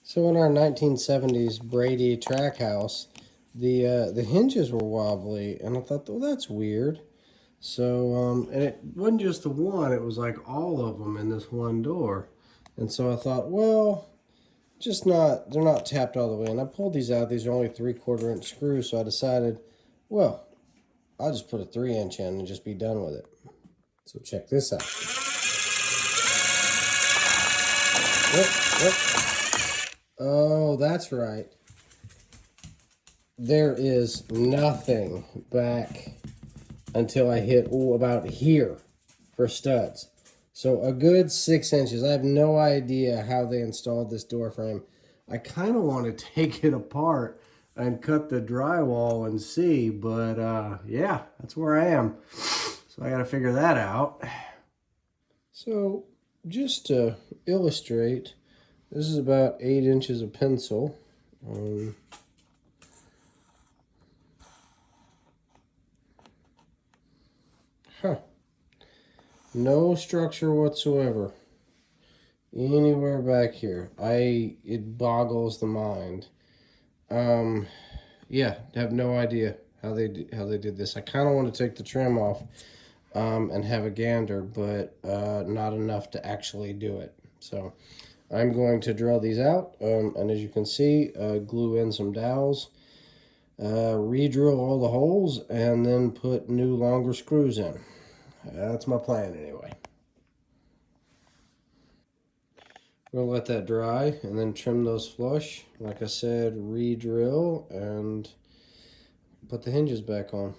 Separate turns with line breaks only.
So in our 1970s Brady track house, the hinges were wobbly, and I thought, well, that's weird. So and it wasn't just the one; it was like all of them in this one door. And so I thought, well, they're not tapped all the way. And I pulled these out. These are only 3/4 inch screws, so I decided, well, I'll just put a 3 inch in and just be done with it. So check this out. Oh, that's right. There is nothing back until I hit about here for studs. So a good 6 inches. I have no idea how they installed this door frame. I kind of want to take it apart and cut the drywall and see, but yeah, that's where I am. So I got to figure that out. So just to illustrate, this is about 8 inches of pencil. No structure whatsoever anywhere back here. It boggles the mind. Yeah, have no idea how they did this. I kind of want to take the trim off and have a gander, but not enough to actually do it. So I'm going to drill these out, and as you can see, glue in some dowels, re-drill all the holes, and then put new longer screws in. That's my plan anyway. We'll let that dry and then trim those flush. Like I said, re-drill and put the hinges back on.